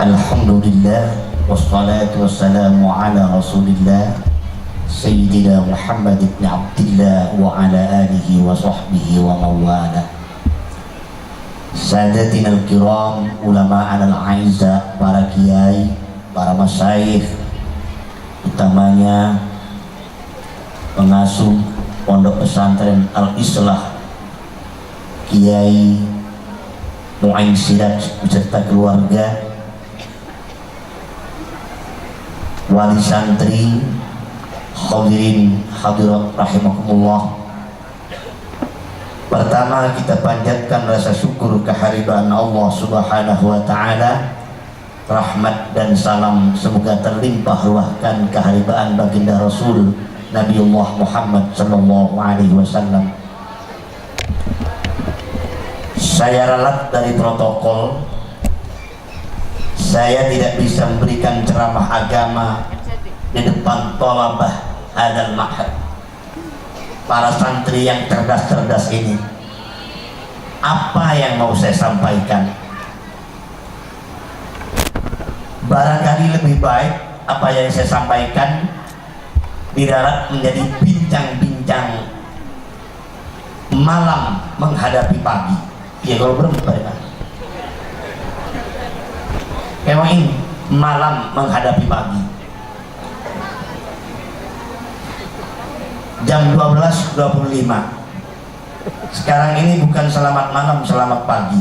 Alhamdulillah wassalatu wassalamu ala Rasulillah Sayyidina Muhammad ibn Abdillah wa ala alihi wa sahbihi wa mawala. Sadatina al-kiram, ulama'ana al-aizza, para kiai, para masyayikh, utamanya pengasuh Pondok Pesantren Al-Islah Kiai Mu'in Sidat beserta keluarga, wali santri, hadirin hadirat rahimakumullah. Pertama, kita panjatkan rasa syukur kehadiran Allah Subhanahu wa taala. Rahmat dan salam semoga terlimpah ruahkan kehadiran baginda Rasul Nabiullah Muhammad sallallahu alaihi wasallam. Saya ralat dari protokol. Saya tidak bisa memberikan ceramah agama di depan thalabah hadzal ma'had, para santri yang cerdas-cerdas ini. Apa yang mau saya sampaikan? Barangkali lebih baik apa yang saya sampaikan diralat menjadi bincang-bincang malam menghadapi pagi. Ya kalau berempat ya. Memang ini malam menghadapi pagi. Jam 12.25. Sekarang ini bukan selamat malam, selamat pagi.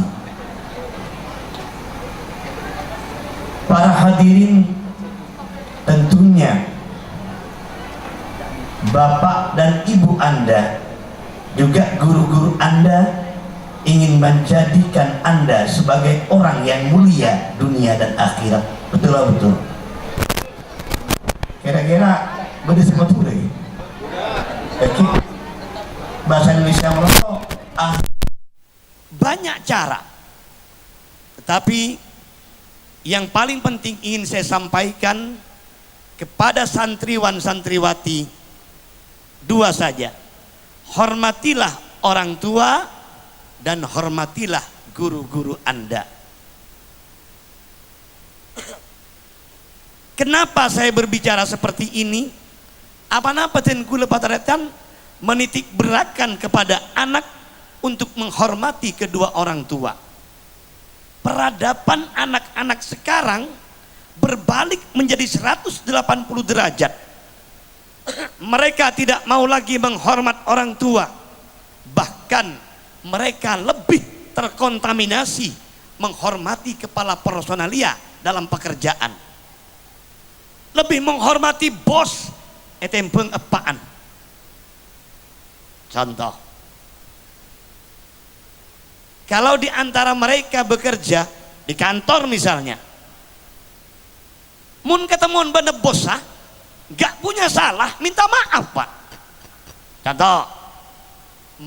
Para hadirin, tentunya Bapak dan Ibu Anda, juga guru-guru Anda ingin menjadikan Anda sebagai orang yang mulia dunia dan akhirat. Betul betul. Kira-kira beda sama tuh deh. Bahasa Indonesia merosot. Banyak cara. Tetapi yang paling penting ingin saya sampaikan kepada santriwan santriwati dua saja. Hormatilah orang tua dan hormatilah guru-guru Anda. Kenapa saya berbicara seperti ini? Apa-apa kula pataratan menitik beratkan kepada anak untuk menghormati kedua orang tua. Peradaban anak-anak sekarang berbalik menjadi 180 derajat. Mereka tidak mau lagi menghormat orang tua. Bahkan mereka lebih terkontaminasi menghormati kepala personalia dalam pekerjaan, lebih menghormati bos etempeng epaan. Contoh, kalau di antara mereka bekerja di kantor misalnya, mun ketemuan bener bos gak punya salah, minta maaf pak. Contoh,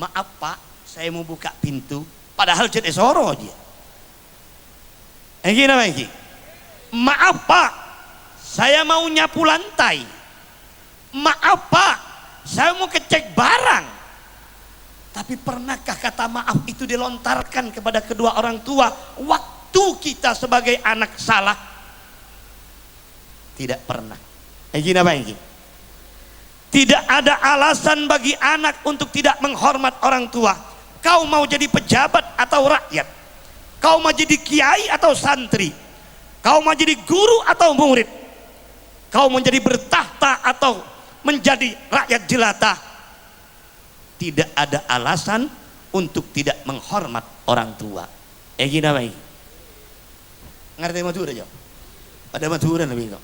maaf pak, saya mau buka pintu, padahal jadi soro aja. Gini, maaf pak, saya mau nyapu lantai. Maaf pak, saya mau ngecek barang. Tapi pernahkah kata maaf itu dilontarkan kepada kedua orang tua waktu kita sebagai anak salah? Tidak pernah. Gini. Tidak ada alasan bagi anak untuk tidak menghormat orang tua. Kau mau jadi pejabat atau rakyat, kau mau jadi kiai atau santri, kau mau jadi guru atau murid, kau mau jadi bertahta atau menjadi rakyat jelata, tidak ada alasan untuk tidak menghormat orang tua. Gini baik. Ngerti madura aja. Pada madura lebih kok.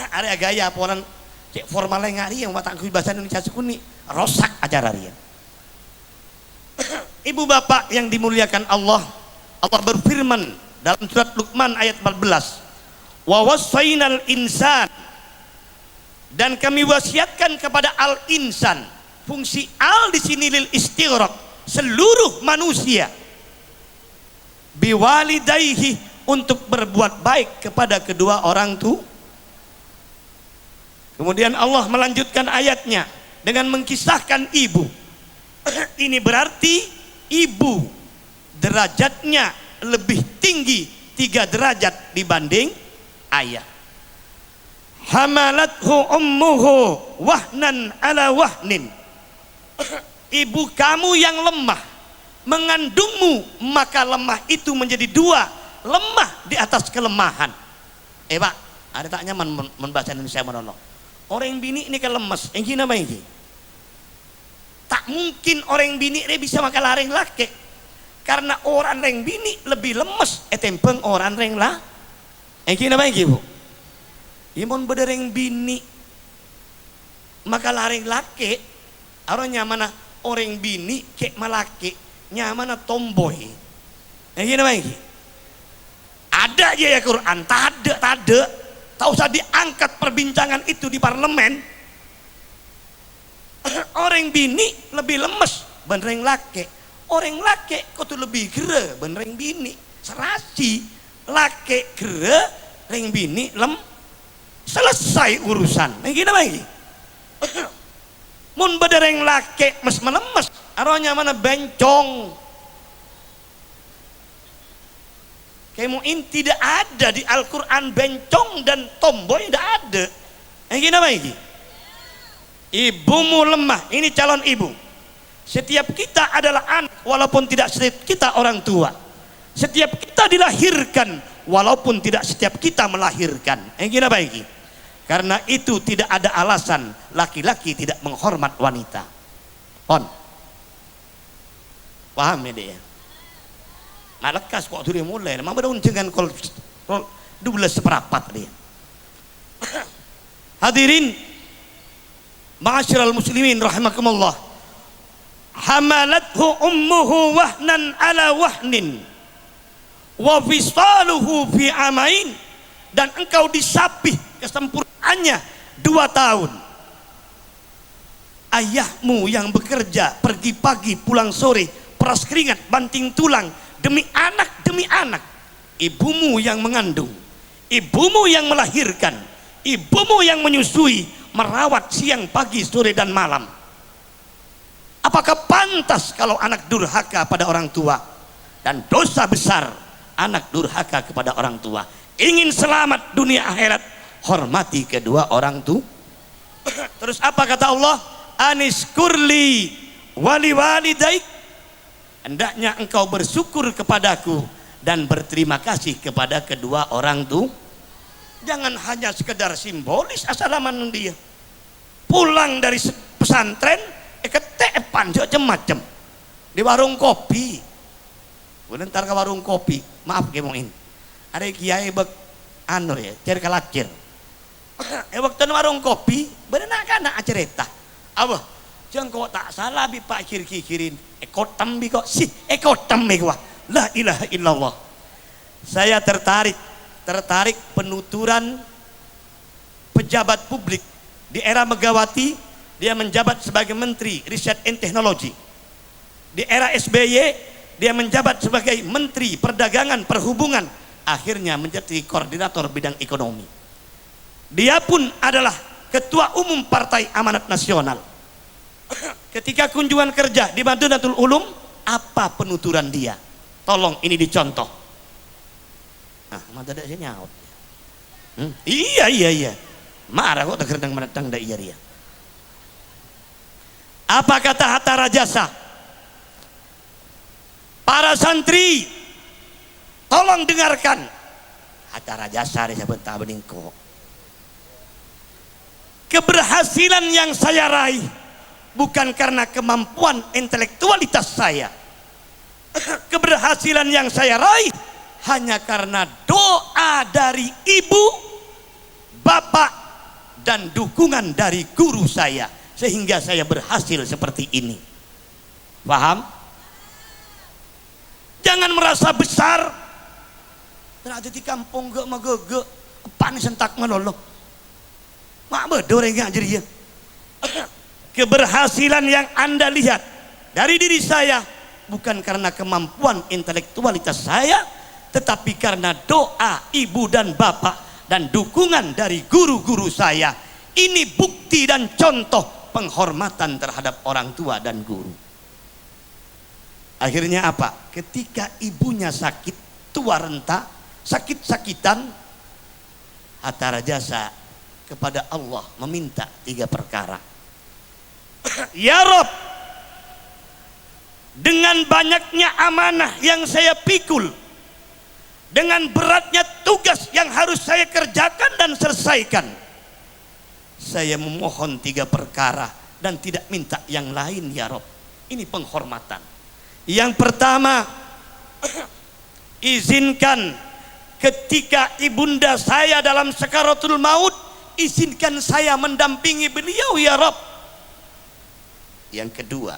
Ada gaya orang cek formalnya ngari yang matangku bahasa Indonesia sukuni rosak acara dia. Ibu bapak yang dimuliakan Allah, Allah berfirman dalam surat Luqman ayat 14, wa wassaynal insan, dan kami wasiatkan kepada al insan. Fungsi al di sini lil istighraq, seluruh manusia, biwalidayhi, untuk berbuat baik kepada kedua orang tua. Kemudian Allah melanjutkan ayatnya dengan mengkisahkan ibu. Ini berarti ibu derajatnya lebih tinggi 3 derajat dibanding ayah. Hamalathu ummuhu wahnan ala wahnin. Ibu kamu yang lemah mengandungmu, maka lemah itu menjadi 2, lemah di atas kelemahan. Pak, ada tak nyaman membaca Indonesia menolong. Orang bini ini kan lemes, yang gini apa ini? Tak mungkin orang bini ini bisa makan lareng laki, karena orang reng bini lebih lemes tempeng orang reng lah. Yang gini apa ini, Bu? Imun bedereng bini maka lareng laki, arahnya mana orang bini kek malaki, nyamana tomboy. Yang gini apa ini? Ada aja ya Quran, tak ada. Tak usah diangkat perbincangan itu di parlemen. Orang bini lebih lemes benereng laki, orang laki kok tuh lebih gere benereng bini. Serasi laki gere, reng bini selesai urusan. Yang gini lagi. Mun bedereng laki mes melemes, arahnya mana bencong. Kemuin tidak ada di Al-Quran bencong dan tomboy, tidak ada. Yang gini lagi. Ibumu lemah, ini calon ibu. Setiap kita adalah anak walaupun tidak setiap kita orang tua. Setiap kita dilahirkan walaupun tidak setiap kita melahirkan. Yang gini baik. Karena itu tidak ada alasan laki-laki tidak menghormat wanita. Pon. Paham ya dia? Nah lekas kok sudah mulai. Memang berdaun dengan kol 12 seperempat dia. Hadirin ma'asyiral muslimin rahimakumullah. Hamalathu ummuhu wahnan ala wahnin wa fisaluhu fi amain, dan engkau disapih kesempurnaannya 2 tahun. Ayahmu yang bekerja pergi pagi pulang sore, peras keringat banting tulang demi anak, ibumu yang mengandung, ibumu yang melahirkan, ibumu yang menyusui, merawat siang pagi sore dan malam. Apakah pantas kalau anak durhaka pada orang tua? Dan dosa besar anak durhaka kepada orang tua. Ingin selamat dunia akhirat, hormati kedua orang tua. Terus apa kata Allah? Aniskurli wali walidaik, hendaknya engkau bersyukur kepadaku dan berterima kasih kepada kedua orang tua. Jangan hanya sekedar simbolis asalaman dia. Pulang dari pesantren ketepan macam-macam di warung kopi. Bentar ke warung kopi, maaf kemongin. Ada kiai bek anu ya, cari kalacir. Waktu warung kopi, benar kan nak cerita. Abah, jangan kau tak salah bi pak kir-kirin. Ekotam bi kok sih, ekotam bi wah. La ilaha illallah. Saya tertarik penuturan pejabat publik di era Megawati. Dia menjabat sebagai Menteri Riset and Teknologi. Di era SBY dia menjabat sebagai Menteri Perdagangan Perhubungan, akhirnya menjadi koordinator bidang ekonomi. Dia pun adalah Ketua Umum Partai Amanat Nasional. Ketika kunjungan kerja di Madinatul Ulum, apa penuturan dia? Tolong ini dicontoh. Nah, mata dak nyaut. Iya. Marah kok terkadang menentang dak iya dia. Apa kata Hatta Rajasa? Para santri, tolong dengarkan. Hatta Rajasa dia bentar beningko. Keberhasilan yang saya raih bukan karena kemampuan intelektualitas saya. Keberhasilan yang saya raih hanya karena doa dari ibu, bapak, dan dukungan dari guru saya, sehingga saya berhasil seperti ini. Paham? Jangan merasa besar. Ternyata di kampung gak magege, panis sentak meloloh. Mak bedo orang ngajar dia. Keberhasilan yang Anda lihat dari diri saya bukan karena kemampuan intelektualitas saya, tetapi karena doa ibu dan bapak dan dukungan dari guru-guru saya. Ini bukti dan contoh penghormatan terhadap orang tua dan guru. Akhirnya apa? Ketika ibunya sakit, tua renta, sakit-sakitan, Hatta Rajasa kepada Allah meminta 3 perkara. Ya Rob, dengan banyaknya amanah yang saya pikul, dengan beratnya tugas yang harus saya kerjakan dan selesaikan, saya memohon 3 perkara dan tidak minta yang lain ya Rob. Ini penghormatan. Yang pertama, izinkan ketika ibunda saya dalam sakaratul maut, izinkan saya mendampingi beliau ya Rob. Yang kedua,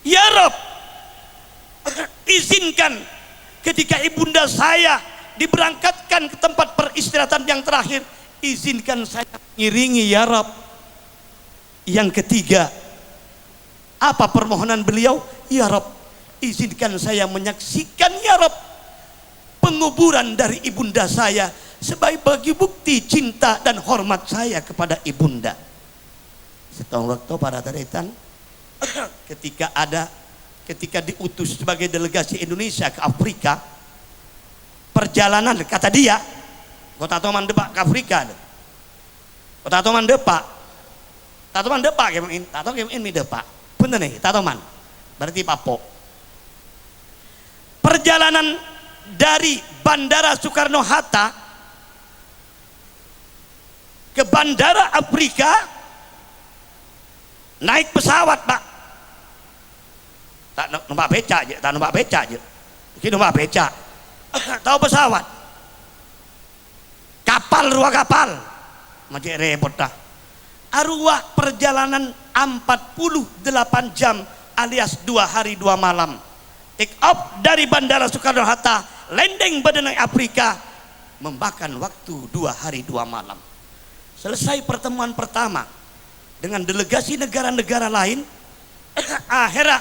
ya Rob, izinkan ketika ibunda saya diberangkatkan ke tempat peristirahatan yang terakhir, izinkan saya mengiringi ya Rob. Yang ketiga, apa permohonan beliau? Ya Rob, izinkan saya menyaksikan ya Rob penguburan dari ibunda saya sebagai bukti cinta dan hormat saya kepada ibunda. Setahun waktu para taretan ketika diutus sebagai delegasi Indonesia ke Afrika, perjalanan kata dia kota Toman depak ke Afrika, kota Toman depak kemin tato kemin mi depak bener nih Tatoman berarti Papo. Perjalanan dari Bandara Soekarno Hatta ke Bandara Afrika naik pesawat Pak, tak numpak beca aja, tak numpak beca aja, ini numpak beca, tahu pesawat, kapal ruang kapal, macam repot dah. Arwah perjalanan 48 jam alias 2 hari 2 malam. Take off dari Bandara Soekarno Hatta, landing Bandara Afrika, memakan waktu 2 hari 2 malam. Selesai pertemuan pertama dengan delegasi negara-negara lain, akhirnya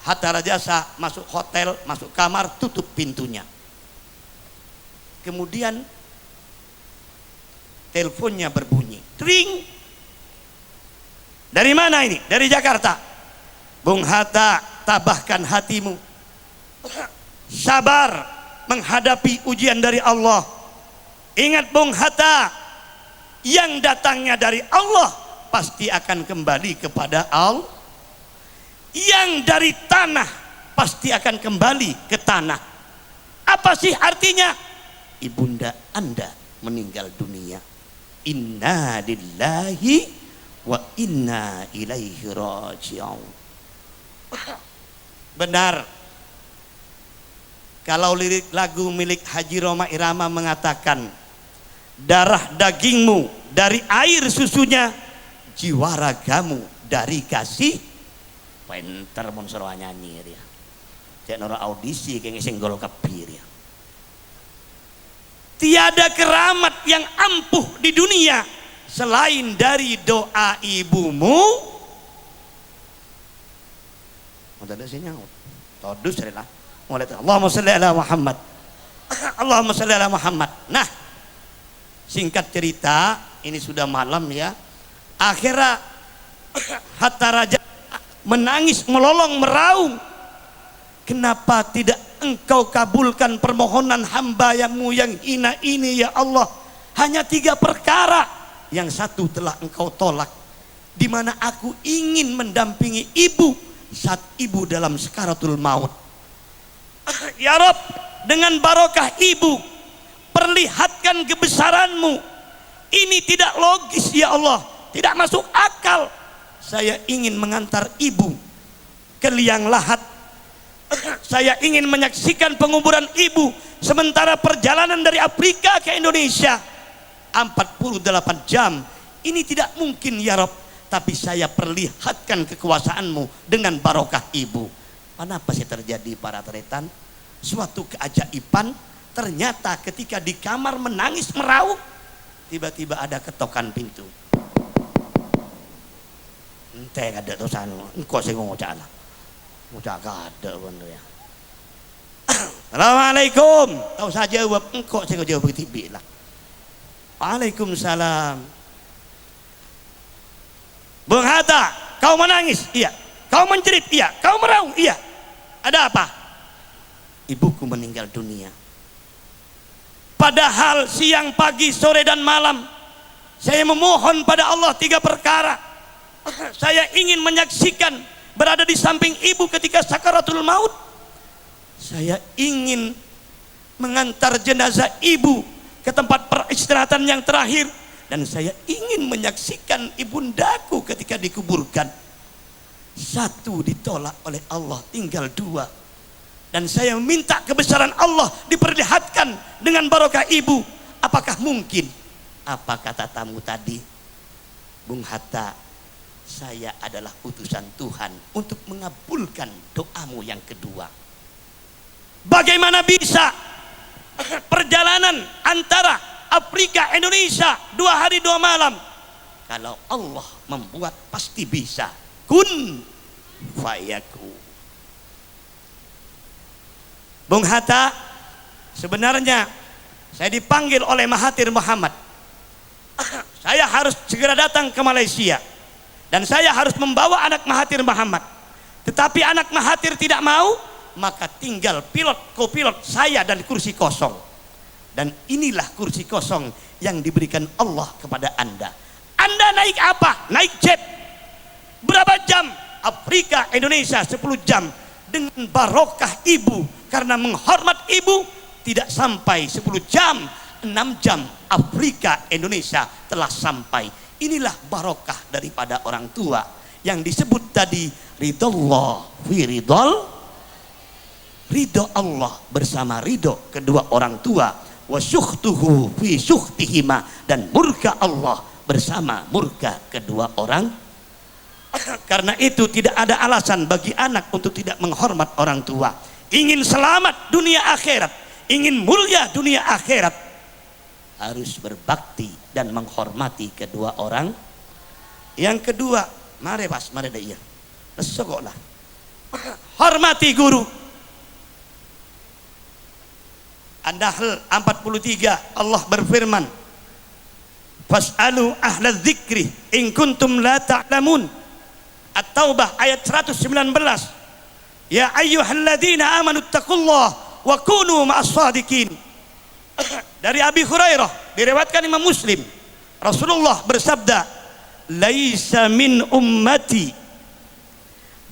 Hatta Rajasa masuk hotel, masuk kamar, tutup pintunya. Kemudian teleponnya berbunyi, tring. Dari mana ini? Dari Jakarta. Bung Hatta, tabahkan hatimu, sabar menghadapi ujian dari Allah. Ingat Bung Hatta, yang datangnya dari Allah pasti akan kembali kepada Allah. Yang dari tanah pasti akan kembali ke tanah. Apa sih artinya? Ibunda Anda meninggal dunia. Inna lillahi wa inna ilaihi raji'un. Benar kalau lirik lagu milik Haji Roma Irama mengatakan, darah dagingmu dari air susunya, jiwa ragamu dari kasih. Pinter mun sarwa nyanyi dia. Cek nora audisi kayak senggol kepir ya. Tiada keramat yang ampuh di dunia selain dari doa ibumu. Ada sih nyaut. Todus lah. Allahumma sholli ala Muhammad. Allahumma sholli ala Muhammad. Nah, singkat cerita, ini sudah malam ya. Akhirnya Hatta Raja menangis melolong meraung. Kenapa tidak engkau kabulkan permohonan hamba-Mu yang hina ini ya Allah? Hanya 3 perkara, yang satu telah engkau tolak, di mana aku ingin mendampingi ibu saat ibu dalam sakaratul maut. Ya Rob, dengan barokah ibu, perlihatkan kebesaran-Mu. Ini tidak logis ya Allah, tidak masuk akal. Saya ingin mengantar ibu ke liang lahat. Saya ingin menyaksikan penguburan ibu, sementara perjalanan dari Afrika ke Indonesia 48 jam. Ini tidak mungkin ya Rob, tapi saya perlihatkan kekuasaan-Mu dengan barokah ibu. Kenapa sih terjadi para taretan? Suatu keajaiban, ternyata ketika di kamar menangis meraung, tiba-tiba ada ketokan pintu. Ente ada tulisan, engkau sih ngocak lah, ngocak ada bener ya. Assalamualaikum, tahu saja jawab, engkau sih ngojawab begitu lah. Waalaikumsalam. Bung Hatta, kau menangis? Iya. Kau menjerit? Iya. Kau meraung? Iya. Ada apa? Ibuku meninggal dunia. Padahal siang, pagi, sore dan malam saya memohon pada Allah 3 perkara. Saya ingin menyaksikan berada di samping ibu ketika sakaratul maut. Saya ingin mengantar jenazah ibu ke tempat peristirahatan yang terakhir, dan saya ingin menyaksikan ibundaku ketika dikuburkan. 1 ditolak oleh Allah, tinggal 2. Dan saya meminta kebesaran Allah diperlihatkan dengan barokah ibu. Apakah mungkin? Apa kata tamu tadi? Bung Hatta, saya adalah utusan Tuhan untuk mengabulkan doamu yang kedua. Bagaimana bisa perjalanan antara Afrika Indonesia 2 hari 2 malam? Kalau Allah membuat pasti bisa. Kun fayakun. Bung Hatta, sebenarnya saya dipanggil oleh Mahathir Muhammad. Saya harus segera datang ke Malaysia dan saya harus membawa anak Mahathir Muhammad. Tetapi anak Mahathir tidak mau, maka tinggal pilot, kopilot saya dan kursi kosong. Dan inilah kursi kosong yang diberikan Allah kepada Anda. Anda naik apa? Naik jet. Berapa jam? Afrika Indonesia 10 jam. Dengan barokah ibu, karena menghormat ibu, tidak sampai 10 jam, 6 jam Afrika Indonesia telah sampai. Inilah barokah daripada orang tua yang disebut tadi, ridallah fi ridal, ridho Allah bersama ridho kedua orang tua, wa syukhtuhu fi syukhtihima, dan murka Allah bersama murka kedua orang. Karena itu tidak ada alasan bagi anak untuk tidak menghormat orang tua. Ingin selamat dunia akhirat, ingin mulia dunia akhirat, harus berbakti dan menghormati kedua orang. Yang kedua, mari pas, mari dah iya. Lesoklah. Hormati guru. An-Nahl 43 Allah berfirman, fas'alu ahla dzikri in kuntum la ta'lamun. At-Taubah ayat 119. Ya ayyuhalladzina amanu taqullaha wa kunu ma'as shadiqin. Dari Abi Hurairah diriwayatkan Imam Muslim, Rasulullah bersabda, laisa min ummati,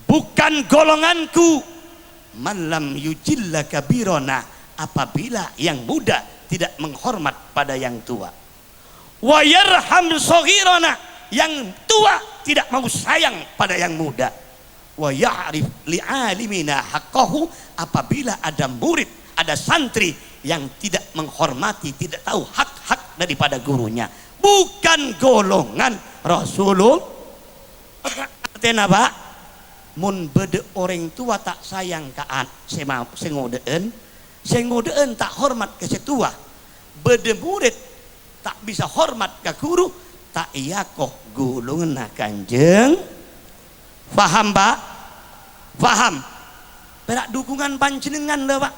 bukan golonganku, man lam yujilla kabirona, apabila yang muda tidak menghormat pada yang tua, wa yarham shaghirana, yang tua tidak mau sayang pada yang muda, wa ya'rif li'alimina haqqahu, apabila ada murid, ada santri yang tidak menghormati, tidak tahu hak-hak daripada gurunya, bukan golongan Rasulullah. Artinya apa? Mun bede orang tua tak sayang ke an sengodeen tak hormat ke setua, bede murid tak bisa hormat ke guru, tak iyakoh golongan kanjeng. Faham Pak? Faham? Perak dukungan panjenengan lho Pak.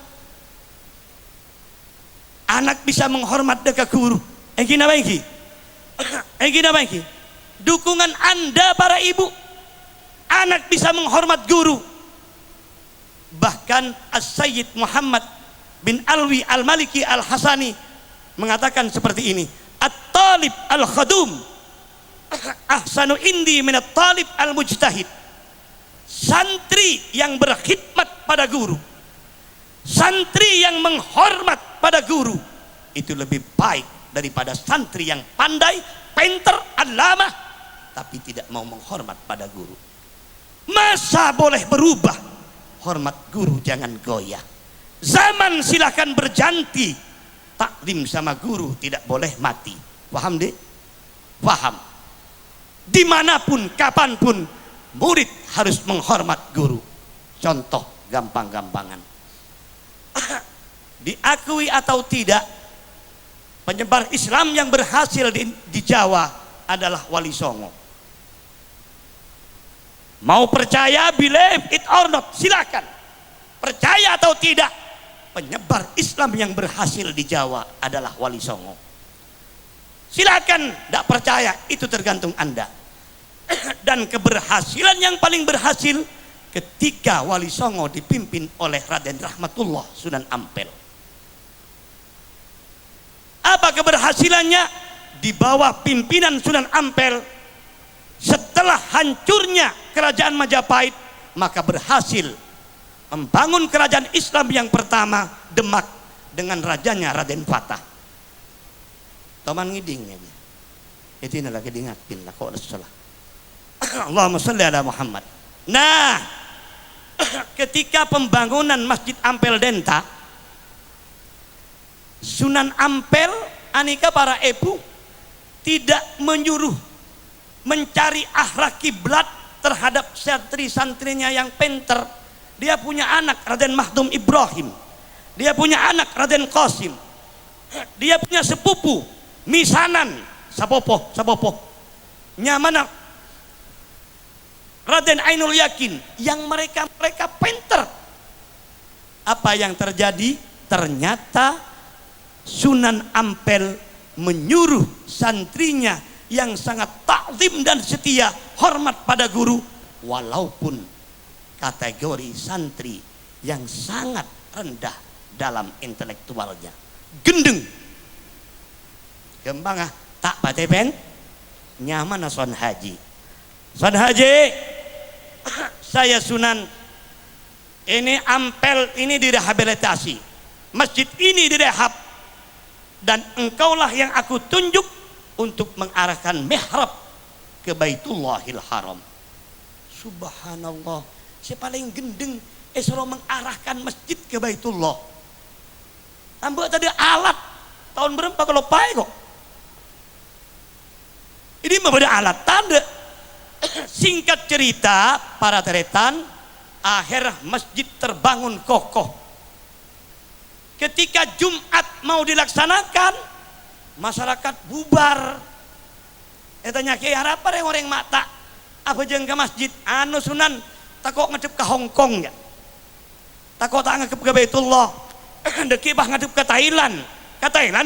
Anak bisa menghormat dekat guru. Gini apa ini? Gini apa ini? Dukungan Anda para ibu. Anak bisa menghormat guru. Bahkan As-Sayyid Muhammad bin Alwi Al-Maliki Al-Hasani mengatakan seperti ini, At-Talib Al-Khadum ahsanu indi minat talib al-mujtahid. Santri yang berkhidmat pada guru, santri yang menghormat pada guru, itu lebih baik daripada santri yang pandai, pinter, alamah, tapi tidak mau menghormat pada guru. Masa boleh berubah? Hormat guru jangan goyah. Zaman silakan berganti, taklim sama guru tidak boleh mati. Paham deh? Paham? Dimanapun, kapanpun, murid harus menghormat guru. Contoh gampang-gampangan, diakui atau tidak, penyebar Islam yang berhasil di Jawa adalah Wali Songo. Mau percaya, believe it or not, silakan. Percaya atau tidak, penyebar Islam yang berhasil di Jawa adalah Wali Songo. Silakan tidak percaya, itu tergantung Anda. Dan keberhasilan yang paling berhasil ketika Wali Songo dipimpin oleh Raden Rahmatullah Sunan Ampel. keberhasilannya di bawah pimpinan Sunan Ampel setelah hancurnya kerajaan Majapahit, maka berhasil membangun kerajaan Islam yang pertama, Demak, dengan rajanya Raden Fatah. Taman ngidingnya dia. Itu ini lagi diingatin lah kok salah. Allahumma sholli ala Muhammad. Nah, ketika pembangunan Masjid Ampel Denta, Sunan Ampel anika para ibu tidak menyuruh mencari arah kiblat terhadap santri-santrinya yang pinter. Dia punya anak Raden Mahdum Ibrahim, dia punya anak Raden Qasim, dia punya sepupu misanan sapopo nyamana Raden Ainul Yakin, yang mereka pinter. Apa yang terjadi? Ternyata Sunan Ampel menyuruh santrinya yang sangat takzim dan setia, hormat pada guru, walaupun kategori santri yang sangat rendah dalam intelektualnya, gendeng gembang tak patepen nyaman Son Haji. Son Haji, saya Sunan, ini Ampel ini direhabilitasi, masjid ini direhab, dan engkaulah yang aku tunjuk untuk mengarahkan mihrab ke Baitullahil Haram. Subhanallah, si paling gendeng esro mengarahkan masjid ke Baitullah. Tambah tadi alat tahun berapa kalau pai kok. Ini membeda alat tanda. Singkat cerita, para teretan, akhir masjid terbangun kokoh. Ketika Jumat mau dilaksanakan, masyarakat bubar. Tanya ke apa orang mata apa jeng ke masjid anu Sunan takut ngedep ke Hongkong ya, takut tak ngedep ke Baitullah, deki bah ngedep ke Thailand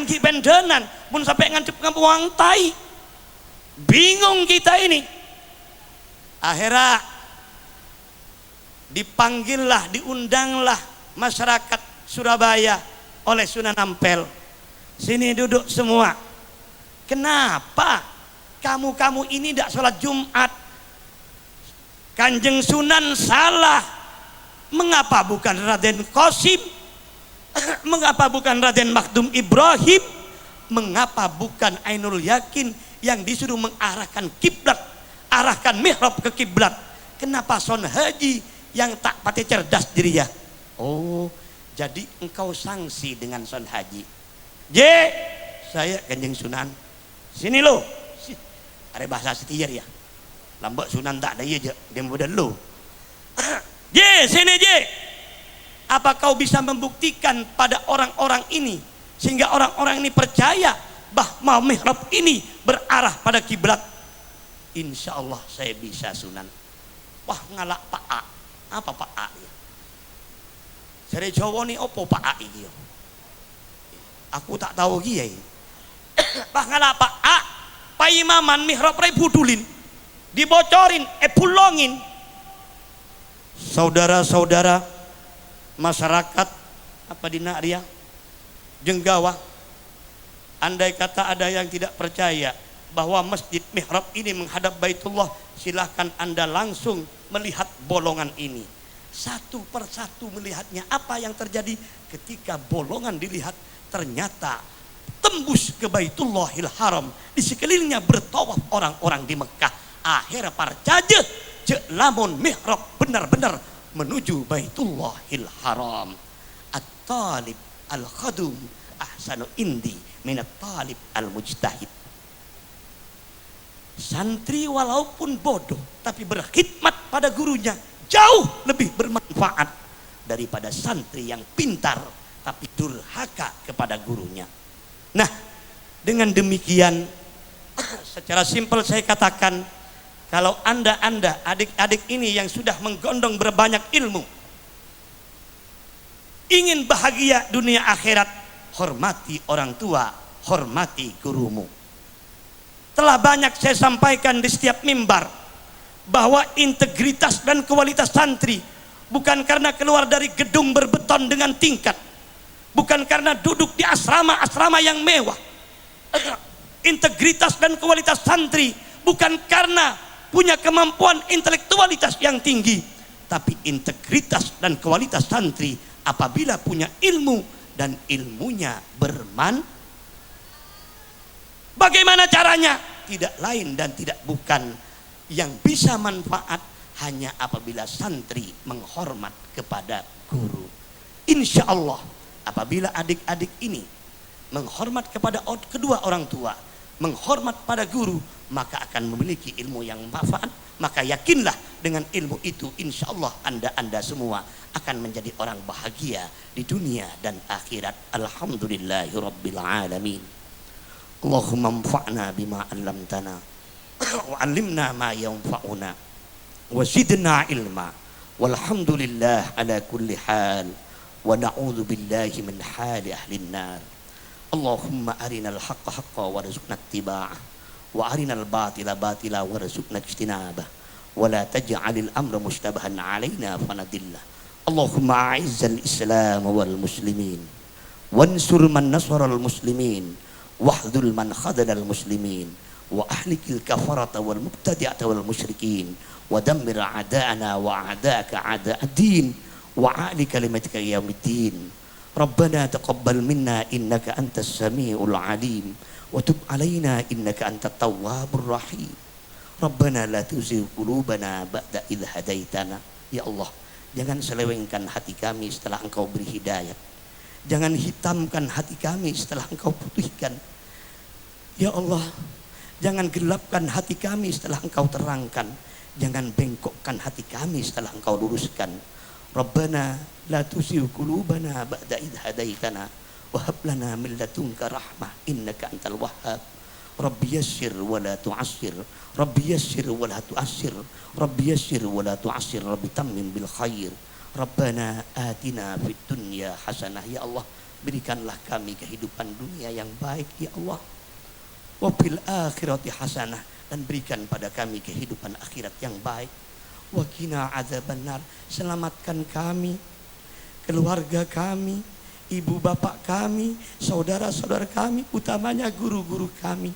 ki bendenan pun sampai ngedep ke Puang Thai. Bingung kita ini. Akhirnya dipanggillah, diundanglah masyarakat Surabaya oleh Sunan Ampel. Sini duduk semua. Kenapa kamu ini tidak sholat Jumat? Kanjeng Sunan salah. Mengapa bukan Raden Qasim? Mengapa bukan Raden Mahdum Ibrahim? Mengapa bukan Ainul Yakin yang disuruh mengarahkan kiblat, arahkan mihrab ke kiblat? Kenapa Son Haji yang tak pati cerdas dirinya? Oh, jadi engkau sanksi dengan Son Haji. Saya Kanjeng Sunan. Sini lo. Ada bahasa setir ya. Lambat Sunan tak ada ya, dia modal lo. Sini apa kau bisa membuktikan pada orang-orang ini sehingga orang-orang ini percaya bahwa mihrab ini berarah pada kiblat? Insya Allah saya bisa Sunan. Wah ngalak Pak A. Apa Pak A ya? Seri Jawa ni opo Pak A iki? Aku tak tahu kiai. Bah ngalak Pak A, paimaman mihrab rai budulin, dibocorin, pulongin. Saudara-saudara masyarakat apa dina dia Jenggawa, andai kata ada yang tidak percaya bahwa masjid mihrab ini menghadap Baitullah, silahkan Anda langsung melihat bolongan ini satu persatu, melihatnya. Apa yang terjadi ketika bolongan dilihat? Ternyata tembus ke Baitullahil Haram, di sekelilingnya bertawaf orang-orang di Mekah. Akhir parcaje cek lamun mihrab benar-benar menuju Baitullahil Haram. At-talib al-khadum ahsanu indi minat talib al-mujtahid. Santri walaupun bodoh tapi berkhidmat pada gurunya jauh lebih bermanfaat daripada santri yang pintar tapi durhaka kepada gurunya. Nah, dengan demikian secara simpel saya katakan, kalau anda adik-adik ini yang sudah menggondong berbanyak ilmu, ingin bahagia dunia akhirat, hormati orang tua, hormati gurumu. Telah banyak saya sampaikan di setiap mimbar bahwa integritas dan kualitas santri bukan karena keluar dari gedung berbeton dengan tingkat, bukan karena duduk di asrama-asrama yang mewah, integritas dan kualitas santri bukan karena punya kemampuan intelektualitas yang tinggi, tapi integritas dan kualitas santri apabila punya ilmu dan ilmunya bagaimana caranya? Tidak lain dan tidak bukan yang bisa manfaat hanya apabila santri menghormat kepada guru. Insya Allah apabila adik-adik ini menghormat kepada kedua orang tua, menghormat pada guru, maka akan memiliki ilmu yang manfaat. Maka yakinlah dengan ilmu itu insya Allah anda semua akan menjadi orang bahagia di dunia dan akhirat. Alhamdulillahirabbil alamin. Allahumma anfa'na bima 'allamtana wa 'allimna ma yanfa'una wa zidna ilma. Walhamdulillah ala kulli hal wa na'udzu billahi min hali ahlin nar. Allahumma arinal haqqa haqqan warzuqna ittiba'ah wa arinal batila batila warzuqna ijtinabah wa la taj'alil amra mushtabahan 'alaina fanadillah. Allahumma a'izzal islam wal muslimin wansur man nasaral muslimin wahdul man khadalal muslimin wa ahlikil kafarata wal mubtadi'ata wal musyrikin wa dammir a'da'ana wa a'da'aka a'da'ad-din wa a'li kalimatika yaumiddin. Rabbana taqabbal minna innaka antas samiul alim wa tub alaina innaka antat tawwabur rahim. Rabbana la tuzigh qulubana ba'da idh hadaitana. Ya Allah, jangan selewengkan hati kami setelah Engkau beri hidayah. Jangan hitamkan hati kami setelah Engkau putihkan. Ya Allah, jangan gelapkan hati kami setelah Engkau terangkan. Jangan bengkokkan hati kami setelah Engkau luruskan. Rabbana la tuzigh qulubana ba'da idh hadaitana wa hab lana min ladunka rahmah innaka antal wahhab. Rabbi yassir wa la tu'assir, Rabbi yassir wa la tu'assir, Rabbi yassir wa la tu'assir, Rabbi tammim bil khair. Rabbana atina fid dunya hasanah. Ya Allah, berikanlah kami kehidupan dunia yang baik ya Allah, wa fil akhirati hasanah, dan berikan pada kami kehidupan akhirat yang baik. Wa qina adzabannar, selamatkan kami, keluarga kami, ibu bapak kami, saudara-saudara kami, utamanya guru-guru kami,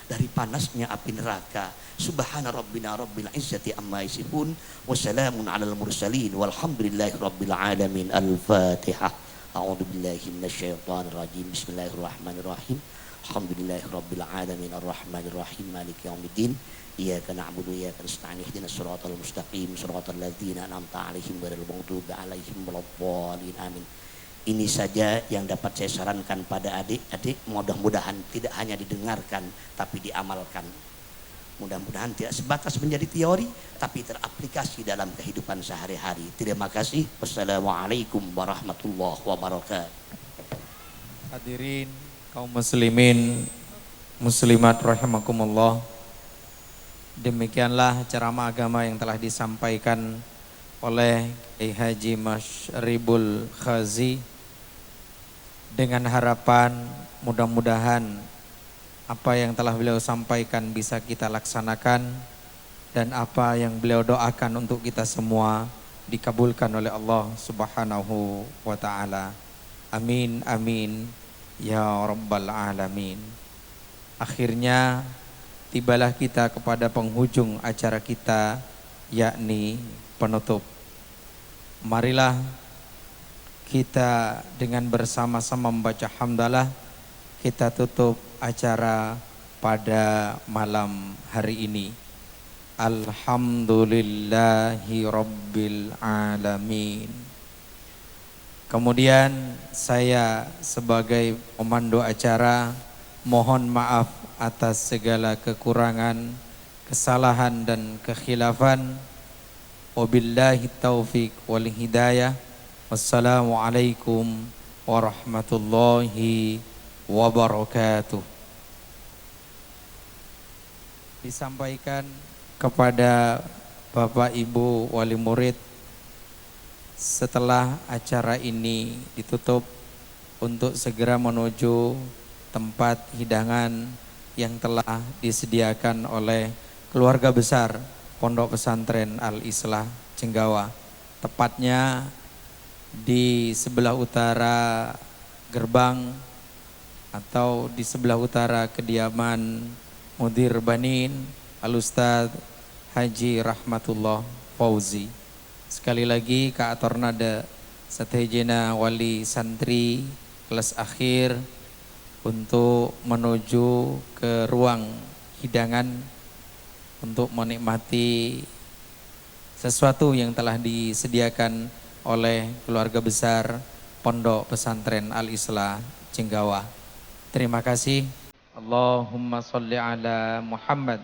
dari panasnya api neraka. Subhana rabbina rabbil izzati amma yasifun wa salamun alal mursalin walhamdulillahi rabbil alamin. Al-Fatihah. A'udzu billahi minasyaitonir rajim. Bismillahirrahmanirrahim. Alhamdulillahi rabbil alamin arrahmanir rahim maliki yaumiddin. Iyyaka na'budu wa iyyaka nasta'in ihdinas siratal mustaqim siratal ladzina an'amta 'alaihim ghairil maghdubi 'alaihim waladdallin. Amin. Ini saja yang dapat saya sarankan pada adik-adik, mudah-mudahan tidak hanya didengarkan tapi diamalkan. Mudah-mudahan tidak sebatas menjadi teori tapi teraplikasi dalam kehidupan sehari-hari. Terima kasih. Wassalamualaikum warahmatullahi wabarakatuh. Hadirin kaum muslimin muslimat rahimakumullah. Demikianlah ceramah agama yang telah disampaikan oleh Kiai Haji Masyribul Khazi, dengan harapan mudah-mudahan apa yang telah beliau sampaikan bisa kita laksanakan, dan apa yang beliau doakan untuk kita semua dikabulkan oleh Allah Subhanahu wa taala. Amin amin ya rabbal alamin. Akhirnya tibalah kita kepada penghujung acara kita, yakni penutup. Marilah kita dengan bersama-sama membaca hamdalah, kita tutup acara pada malam hari ini. Alhamdulillahi rabbil alamin. Kemudian saya sebagai pemandu acara mohon maaf atas segala kekurangan, kesalahan dan kekhilafan. Wabillahi taufiq wal hidayah. Wassalamualaikum warahmatullahi wabarakatuh. Disampaikan kepada Bapak Ibu wali murid setelah acara ini ditutup untuk segera menuju tempat hidangan yang telah disediakan oleh keluarga besar Pondok Pesantren Al-Islah Cenggawa, tepatnya di sebelah utara gerbang atau di sebelah utara kediaman Mudir Banin Al-Ustadz Haji Rahmatullah Fauzi. Sekali lagi Kak Atornada Satehjena wali santri kelas akhir untuk menuju ke ruang hidangan untuk menikmati sesuatu yang telah disediakan oleh keluarga besar Pondok Pesantren Al-Islah Jenggawa. Terima kasih. Allahumma sholli ala Muhammad